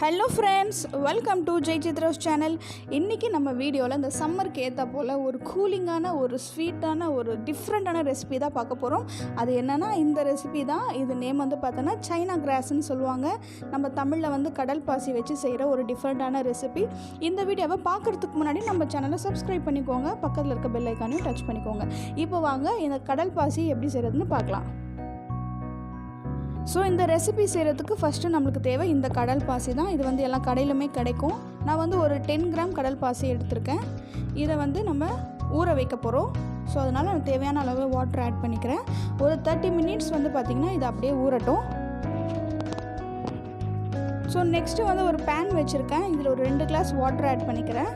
Hello friends, welcome to Jai Chitra's channel. இன்றைக்கி நம்ம வீடியோவில் இந்த சம்மருக்கு ஏற்ற போல் ஒரு கூலிங்கான ஒரு ஸ்வீட்டான ஒரு டிஃப்ரெண்ட்டான ரெசிபி தான் பார்க்க போகிறோம். அது என்னென்னா இந்த ரெசிபி தான். இது நேம் வந்து பார்த்தோன்னா சைனா கிராஸ்ன்னு சொல்லுவாங்க. நம்ம தமிழில் வந்து கடல் பாசி வச்சு செய்கிற ஒரு டிஃப்ரெண்ட்டான ரெசிபி. இந்த வீடியோவை பார்க்குறதுக்கு முன்னாடி நம்ம சேனலை சப்ஸ்கிரைப் பண்ணிக்கோங்க, பக்கத்தில் இருக்க பெல் ஐக்கானையும் டச் பண்ணிக்கோங்க. இப்போ வாங்க இந்த கடல் பாசி எப்படி செய்கிறதுன்னு பார்க்கலாம். ஸோ இந்த ரெசிபி செய்கிறதுக்கு ஃபஸ்ட்டு நம்மளுக்கு தேவை இந்த கடல் பாசி தான். இது வந்து எல்லா கடையிலுமே கிடைக்கும். நான் வந்து ஒரு 10 கிராம் கடல் பாசி எடுத்திருக்கேன். இதை வந்து நம்ம ஊற வைக்க போகிறோம். ஸோ அதனால் நான் தேவையான அளவு வாட்டர் ஆட் பண்ணிக்கிறேன். ஒரு 30 மினிட்ஸ் வந்து பார்த்திங்கன்னா இது அப்படியே ஊறட்டும். ஸோ நெக்ஸ்ட்டு வந்து ஒரு பேன் வச்சுருக்கேன். இதில் ஒரு 2 கிளாஸ் வாட்டர் ஆட் பண்ணிக்கிறேன்.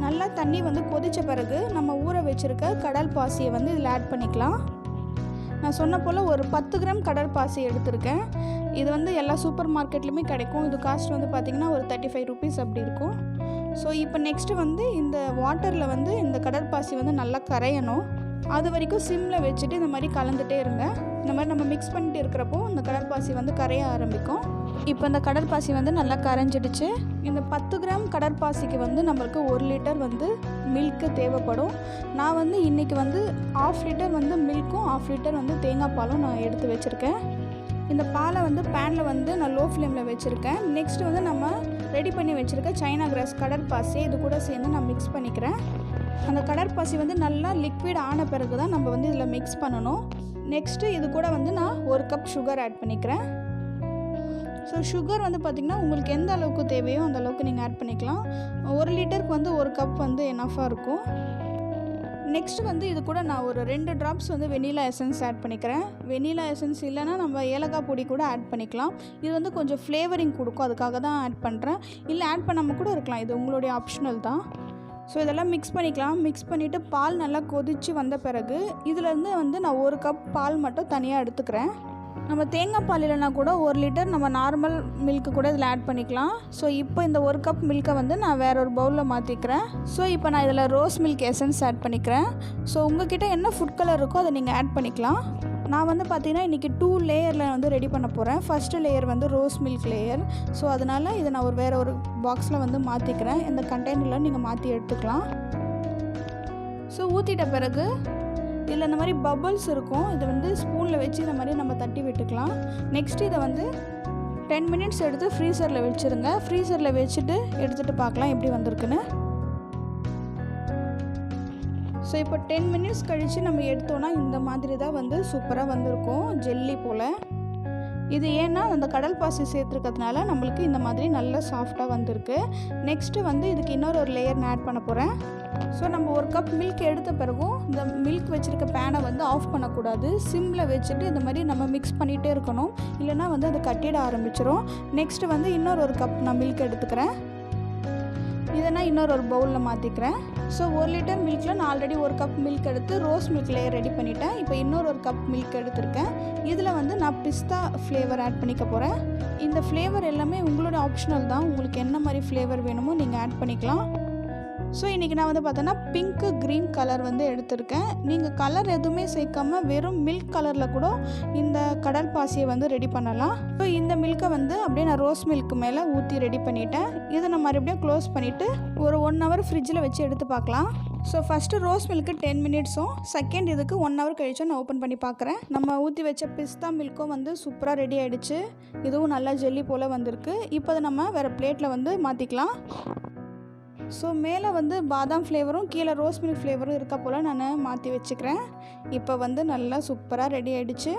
நல்லா தண்ணி வந்து கொதித்த பிறகு நம்ம ஊற வச்சுருக்க கடல் பாசியை வந்து இதில் ஆட் பண்ணிக்கலாம். நான் சொன்ன போல் ஒரு 10 கிராம் கடல் பாசி எடுத்திருக்கேன். இது வந்து எல்லா சூப்பர் மார்க்கெட்லையுமே கிடைக்கும். இது காஸ்ட் வந்து பார்த்திங்கன்னா ஒரு 35 ருபீஸ் அப்படி இருக்கும். ஸோ இப்போ நெக்ஸ்ட்டு வந்து இந்த வாட்டரில் வந்து இந்த கடற்பாசி வந்து நல்லா கரையணும். அது வரைக்கும் சிம்மில் வச்சுட்டு இந்த மாதிரி கலந்துகிட்டே இருங்க. இந்த மாதிரி நம்ம மிக்ஸ் பண்ணிட்டு இருக்கிறப்போ இந்த கடற்பாசி வந்து கரைய ஆரம்பிக்கும். இப்போ இந்த கடற்பாசி வந்து நல்லா கரைஞ்சிடுச்சு. இந்த 10 கிராம் கடற்பாசிக்கு வந்து நம்மளுக்கு 1 லிட்டர் வந்து மில்க்கு தேவைப்படும். நான் வந்து இன்றைக்கி வந்து 1/2 லிட்டர் வந்து மில்க்கும் 1/2 லிட்டர் வந்து தேங்காய் பாலும் நான் எடுத்து வச்சுருக்கேன். இந்த பாலை வந்து பேனில் வந்து நான் லோ ஃப்ளேமில் வச்சுருக்கேன். நெக்ஸ்ட்டு வந்து நம்ம ரெடி பண்ணி வச்சுருக்க சைனா கிராஸ் கடற்பாசி இது கூட சேர்ந்து நான் மிக்ஸ் பண்ணிக்கிறேன். அந்த கடற்பாசி வந்து நல்லா லிக்விட் ஆன பிறகு தான் நம்ம வந்து இதில் மிக்ஸ் பண்ணணும். நெக்ஸ்ட்டு இது கூட வந்து நான் 1 கப் சுகர் ஆட் பண்ணிக்கிறேன். ஸோ சுகர் வந்து பார்த்திங்கன்னா உங்களுக்கு எந்த அளவுக்கு தேவையோ அந்த அளவுக்கு நீங்கள் ஆட் பண்ணிக்கலாம். 1 லிட்டருக்கு வந்து 1 கப் வந்து எனஃபாக இருக்கும். நெக்ஸ்ட்டு வந்து இது கூட நான் ஒரு 2 ட்ராப்ஸ் வந்து வெனிலா எசன்ஸ் ஆட் பண்ணிக்கிறேன். வெனிலா எசன்ஸ் இல்லைன்னா நம்ம ஏலக்காய் பொடி கூட ஆட் பண்ணிக்கலாம். இது வந்து கொஞ்சம் ஃப்ளேவரிங் கொடுக்கும், அதுக்காக தான் ஆட் பண்ணுறேன். இல்லை ஆட் பண்ணாமல் கூட இருக்கலாம், இது உங்களுடைய ஆப்ஷனல் தான். ஸோ இதெல்லாம் மிக்ஸ் பண்ணிக்கலாம். மிக்ஸ் பண்ணிவிட்டு பால் நல்லா கொதித்து வந்த பிறகு இதிலேருந்து வந்து நான் 1 கப் பால் மட்டும் தனியாக எடுத்துக்கிறேன். நம்ம தேங்காய் பால் இல்லைனா கூட 1 லிட்டர் நம்ம நார்மல் மில்க்கு கூட இதில் ஆட் பண்ணிக்கலாம். ஸோ இப்போ இந்த 1 கப் மில்க்கை வந்து நான் வேற ஒரு பவுலில் மாற்றிக்கிறேன். ஸோ இப்போ நான் இதில் ரோஸ் மில்க் எசன்ஸ் ஆட் பண்ணிக்கிறேன். ஸோ உங்கள்கிட்ட என்ன ஃபுட் கலர் இருக்கோ அதை நீங்கள் ஆட் பண்ணிக்கலாம். நான் வந்து பார்த்திங்கன்னா இன்றைக்கி 2 லேயரில் வந்து ரெடி பண்ண போகிறேன். ஃபஸ்ட்டு லேயர் வந்து ரோஸ் மில்க் லேயர். ஸோ அதனால் இதை நான் வேறு ஒரு பாக்ஸில் வந்து மாற்றிக்கிறேன். இந்த கண்டெய்னரில் நீங்கள் மாற்றி எடுத்துக்கலாம். ஸோ ஊற்றிட்ட பிறகு இதில் இந்த மாதிரி பபிள்ஸ் இருக்கும். இதை வந்து ஸ்பூனில் வச்சு இந்த மாதிரி நம்ம தட்டி விட்டுக்கலாம். நெக்ஸ்ட்டு இதை வந்து 10 மினிட்ஸ் எடுத்து ஃப்ரீசரில் வச்சுருங்க. ஃப்ரீசரில் வச்சுட்டு எடுத்துகிட்டு பார்க்கலாம் எப்படி வந்திருக்குன்னு. ஸோ இப்போ 10 மினிட்ஸ் கழித்து நம்ம எடுத்தோன்னா இந்த மாதிரி தான் வந்து சூப்பராக வந்திருக்கும், ஜெல்லி போல். இது ஏன்னா அந்த கடல் பாசி சேர்த்துருக்கிறதுனால நம்மளுக்கு இந்த மாதிரி நல்லா சாஃப்டாக வந்திருக்கு. நெக்ஸ்ட்டு வந்து இதுக்கு இன்னொரு லேயர் நான் ஆட் பண்ண போகிறேன். ஸோ நம்ம 1 கப் மில்க் எடுத்த பிறகும் இந்த மில்க் வச்சுருக்க பேனை வந்து ஆஃப் பண்ணக்கூடாது. சிம்மில் வச்சுட்டு இந்த மாதிரி நம்ம மிக்ஸ் பண்ணிகிட்டே இருக்கணும், இல்லைனா வந்து அது கட்டிட ஆரம்பிச்சிடும். நெக்ஸ்ட்டு வந்து இன்னொரு கப் நான் மில்க் எடுத்துக்கிறேன். இதை நான் இன்னொரு பவுலில் மாற்றிக்கிறேன். ஸோ 1 லிட்டர் மில்கில் நான் ஆல்ரெடி 1 கப் மில்க் எடுத்து ரோஸ் மில்க் லேயர் ரெடி பண்ணிட்டேன். இப்போ இன்னொரு கப் மில்க் எடுத்திருக்கேன். இதில் வந்து நான் பிஸ்தா ஃப்ளேவர் ஆட் பண்ணிக்க போகிறேன். இந்த ஃப்ளேவர் எல்லாமே உங்களோட ஆப்ஷனல் தான். உங்களுக்கு என்ன மாதிரி ஃப்ளேவர் வேணுமோ நீங்கள் ஆட் பண்ணிக்கலாம். ஸோ இன்றைக்கி நான் வந்து பார்த்தோன்னா பிங்க்கு க்ரீன் கலர் வந்து எடுத்திருக்கேன். நீங்கள் கலர் எதுவுமே சேர்க்காமல் வெறும் மில்க் கலரில் கூட இந்த கடல் பாசியை வந்து ரெடி பண்ணலாம். ஸோ இந்த மில்க்கை வந்து அப்படியே நான் ரோஸ் மில்க்கு மேலே ஊற்றி ரெடி பண்ணிவிட்டேன். இதை நான் மறுபடியும் க்ளோஸ் பண்ணிவிட்டு ஒரு 1 ஹவர் ஃப்ரிட்ஜில் வச்சு எடுத்து பார்க்கலாம். ஸோ ஃபஸ்ட்டு ரோஸ் மில்க்கு 10 மினிட்ஸும், செகண்ட் இதுக்கு 1 ஹவர் கழிச்சும் நான் ஓப்பன் பண்ணி பார்க்குறேன். நம்ம ஊற்றி வச்ச பிஸ்தா மில்க்கும் வந்து சூப்பராக ரெடி ஆகிடுச்சு. இதுவும் நல்லா ஜெல்லி போல் வந்திருக்கு. இப்போ அதை நம்ம வேறு பிளேட்டில் வந்து மாற்றிக்கலாம். ஸோ மேலே வந்து பாதாம் ஃப்ளேவரும் கீழே ரோஸ் மில்க் ஃப்ளேவரும் இருக்க போல் நான் மாற்றி வச்சுக்கிறேன். இப்போ வந்து நல்லா சூப்பராக ரெடி ஆகிடுச்சு.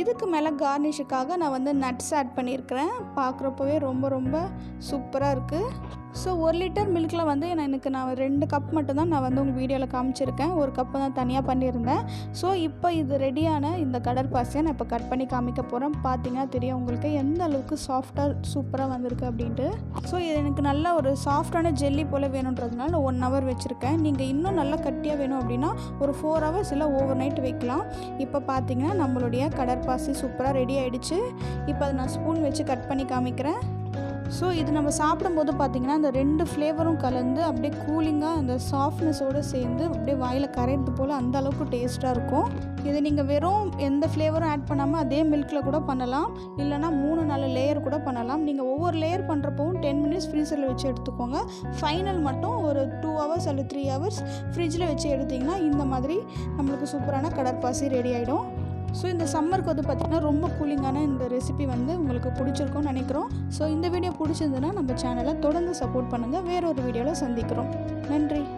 இதுக்கு மேலே கார்னிஷுக்காக நான் வந்து நட்ஸ் ஆட் பண்ணியிருக்கிறேன். பார்க்குறப்பவே ரொம்ப ரொம்ப சூப்பராக இருக்குது. ஸோ 1 லிட்டர் மில்கில் வந்து எனக்கு நான் 2 கப் மட்டும்தான் நான் வந்து உங்கள் வீடியோவில் காமிச்சிருக்கேன். 1 கப்பு தான் தனியாக பண்ணியிருந்தேன். ஸோ இப்போ இது ரெடியான இந்த கடற்பாசியை நான் இப்போ கட் பண்ணி காமிக்க போகிறேன். பார்த்தீங்கன்னா தெரியும் உங்களுக்கு எந்த அளவுக்கு சாஃப்டாக சூப்பராக வந்திருக்கு அப்படின்ட்டு. ஸோ இது எனக்கு நல்ல ஒரு சாஃப்டான ஜெல்லி போல் வேணுன்றதுனால நான் 1 ஹவர் வச்சுருக்கேன். நீங்கள் இன்னும் நல்லா கட்டியாக வேணும் அப்படின்னா ஒரு 4 ஹவர்ஸ் இல்லை ஓவர் நைட் வைக்கலாம். இப்போ பார்த்தீங்கன்னா நம்மளுடைய கடற்பாசி சூப்பராக ரெடி ஆகிடுச்சு. இப்போ அதை நான் ஸ்பூன் வச்சு கட் பண்ணி காமிக்கிறேன். ஸோ இது நம்ம சாப்பிடும்போது பார்த்திங்கன்னா அந்த 2 ஃப்ளேவரும் கலந்து அப்படியே கூலிங்காக அந்த சாஃப்ட்னஸோடு சேர்ந்து அப்படியே வாயில் கரையிறது போல் அந்த அளவுக்கு டேஸ்ட்டாக இருக்கும். இது நீங்கள் வெறும் எந்த ஃப்ளேவரும் ஆட் பண்ணாமல் அதே மில்கில் கூட பண்ணலாம், இல்லைனா 3-4 லேயர் கூட பண்ணலாம். நீங்கள் ஒவ்வொரு லேயர் பண்ணுறப்பவும் 10 மினிட்ஸ் ஃப்ரீசரில் வச்சு எடுத்துக்கோங்க. ஃபைனல் மட்டும் ஒரு 2 ஹவர்ஸ் அல்லது 3 ஹவர்ஸ் ஃப்ரிட்ஜில் வச்சு எடுத்திங்கன்னா இந்த மாதிரி நம்மளுக்கு சூப்பரான கடற்பாசி ரெடி ஆகிடும். ஸோ இந்த சம்மருக்கு வந்து பார்த்திங்கன்னா ரொம்ப கூலிங்கான இந்த ரெசிபி வந்து உங்களுக்கு பிடிச்சிருக்கும்னு நினைக்கிறோம். ஸோ இந்த வீடியோ பிடிச்சிருந்ததுன்னா நம்ம சேனலை தொடர்ந்து சப்போர்ட் பண்ணுங்கள். வேறொரு வீடியோவில் சந்திக்கிறோம். நன்றி.